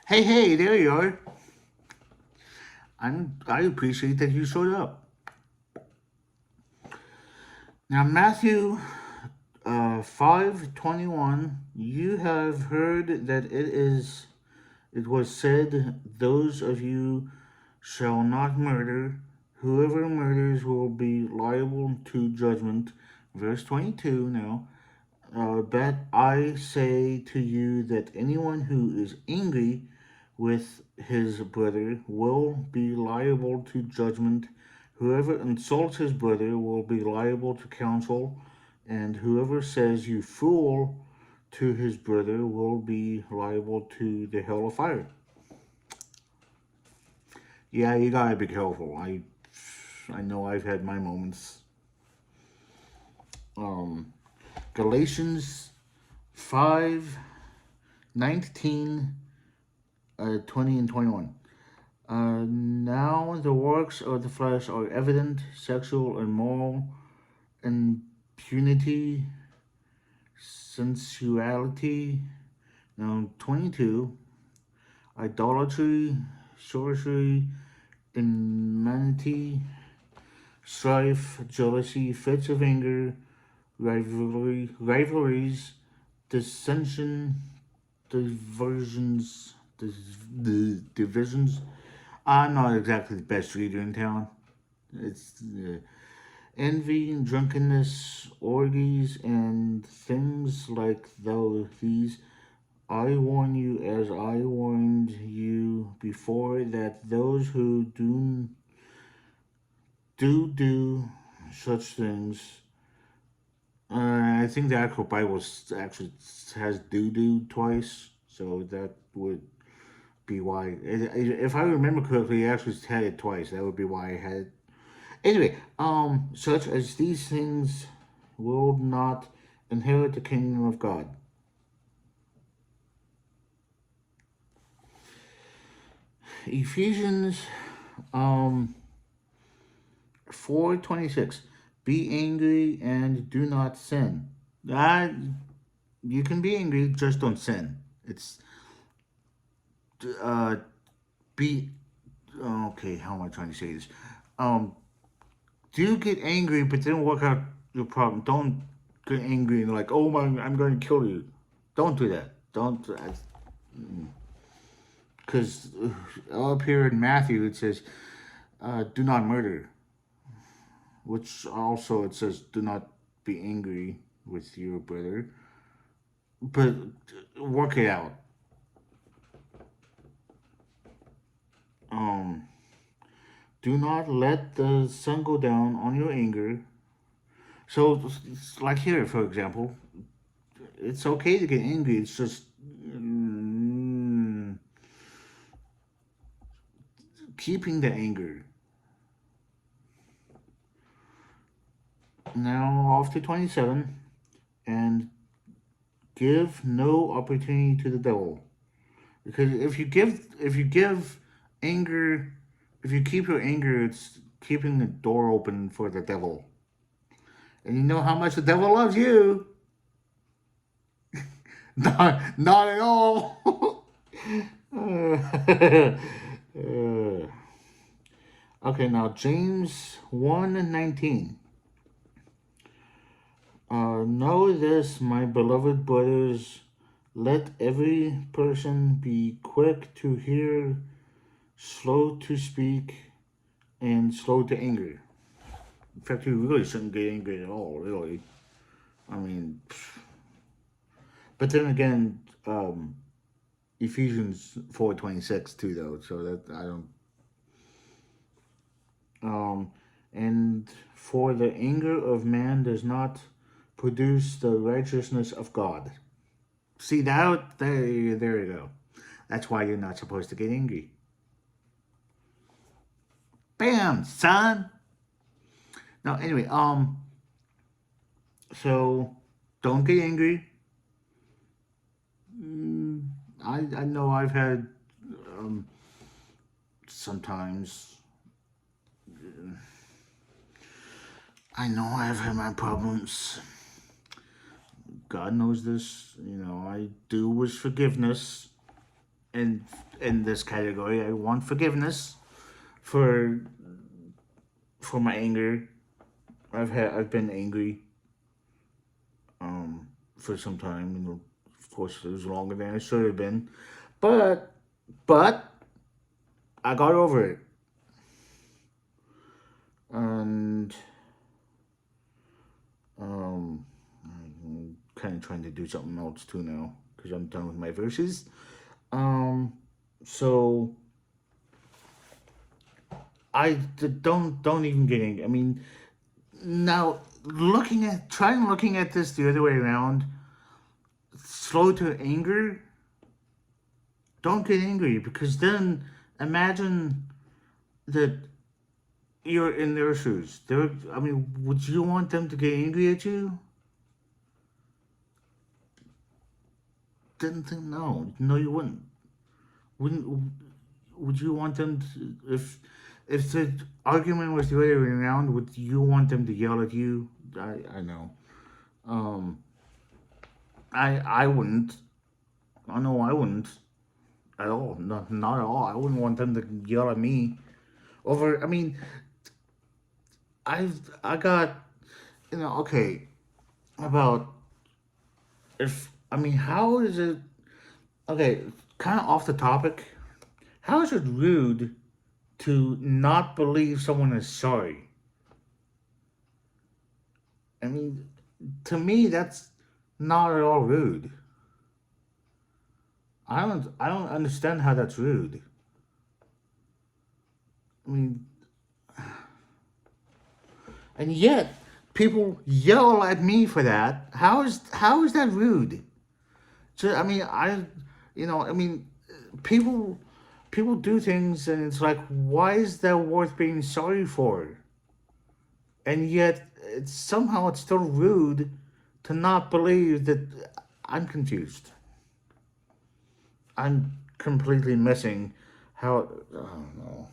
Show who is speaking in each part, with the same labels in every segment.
Speaker 1: Hey, there you are. I appreciate that you showed up. Now, Matthew 5:21, you have heard that it was said, those of you shall not murder. Whoever murders will be liable to judgment. Verse 22 now. But I say to you that anyone who is angry with his brother will be liable to judgment. Whoever insults his brother will be liable to counsel, and whoever says you fool to his brother will be liable to the hell of fire. Yeah, you gotta be careful. I know I've had my moments. Um, Galatians 5:19, 20 and 21. Now the works of the flesh are evident: sexual, immoral, impunity, sensuality. Now 22, idolatry, sorcery, enmity, strife, jealousy, fits of anger, rivalries, dissension, diversions, divisions. I'm not exactly the best reader in town. It's envy, drunkenness, orgies, and things like these. I warn you, as I warned you before, that those who do such things. I think the actual Bible actually has do twice, so that would be why. If I remember correctly, he actually had it twice. That would be why I had it. Anyway, such as these things will not inherit the kingdom of God. Ephesians um 4:26. Be angry and do not sin. That you can be angry, just don't sin. It's uh be okay. How am I trying to say this? Um, do get angry, but then work out your problem. Don't get angry and like, oh my, I'm going to kill you. Don't do that. Don't, because up here in Matthew it says, do not murder, which also it says, do not be angry with your brother, but work it out. Um, do not let the sun go down on your anger. So, like here, for example, it's okay to get angry. It's just keeping the anger. Now off to 27, and give no opportunity to the devil. Because if you give anger, if you keep your anger, it's keeping the door open for the devil. And you know how much the devil loves you. Not at all. Okay, now James 1:19. Know this, my beloved brothers, let every person be quick to hear, slow to speak, and slow to anger. In fact, you really shouldn't get angry at all, really. I mean, but then again, Ephesians 4:26 too, though. So that I don't. Um, and for the anger of man does not produce the righteousness of God. See that there you go. That's why you're not supposed to get angry. Bam, son. Now anyway, so don't get angry. I know I've had um, sometimes. I know I've had my problems. God knows this. I do wish forgiveness. in in this category. I want forgiveness for my anger. I've been angry for some time. Of course, it was longer than it should have been, but but I got over it, and um, I'm kind of trying to do something else too now because I'm done with my verses. Um, so don't even get angry. I mean, now looking at this the other way around, slow to anger. Don't get angry because then imagine that you're in their shoes. I mean, would you want them to get angry at you? Didn't think no, no, you wouldn't. Wouldn't would you want them to if the argument was the other way around? Would you want them to yell at you? I know. Um, I wouldn't. I know I wouldn't at all. Not at all. I wouldn't want them to yell at me over. I mean, I got okay about if I mean how is it okay kind of off the topic. How is it rude to not believe someone is sorry? I mean, to me that's not at all rude. I don't understand how that's rude. I mean, and yet people yell at me for that. How is that rude? So I mean, I mean, people people do things, and it's like, why is that worth being sorry for? And yet, it's still rude to not believe that. I'm confused. I'm completely missing how. I don't know.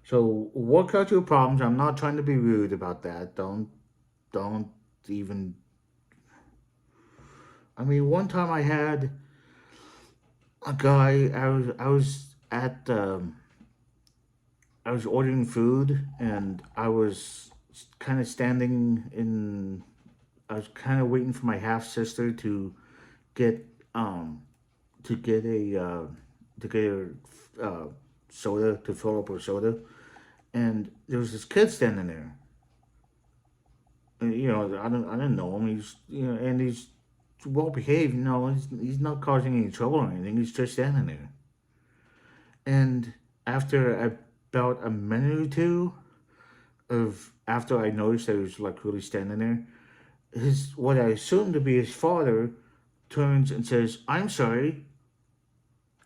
Speaker 1: So work out your problems. I'm not trying to be rude about that. Don't even. I mean, one time I had a guy. I was ordering food, and I was kind of standing in. I was kind of waiting for my half sister get um to get a to get a soda to fill up her soda, and there was this kid standing there. And, I didn't know him. And he's well behaved. He's not causing any trouble or anything. He's just standing there. And after about a minute or two of after I noticed that he was like really standing there, his what I assumed to be his father turns and says, "I'm sorry."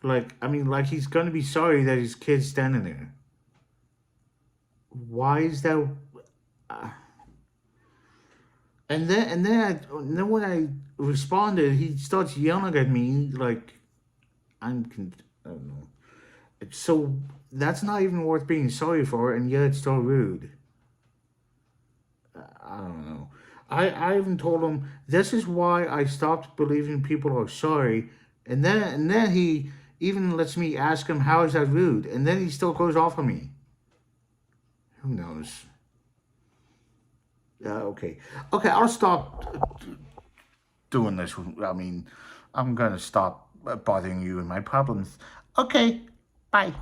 Speaker 1: Like I mean, like he's gonna be sorry that his kid's standing there. Why is that? Uh, and then when I responded, he starts yelling at me like I don't know. So that's not even worth being sorry for, and yet it's still rude. I don't know. I even told him this is why I stopped believing people are sorry, and then he even lets me ask him how is that rude, and then he still goes off on me. Who knows? Okay, okay. I'll stop doing this. I mean, I'm gonna stop bothering you and my problems. Okay, bye.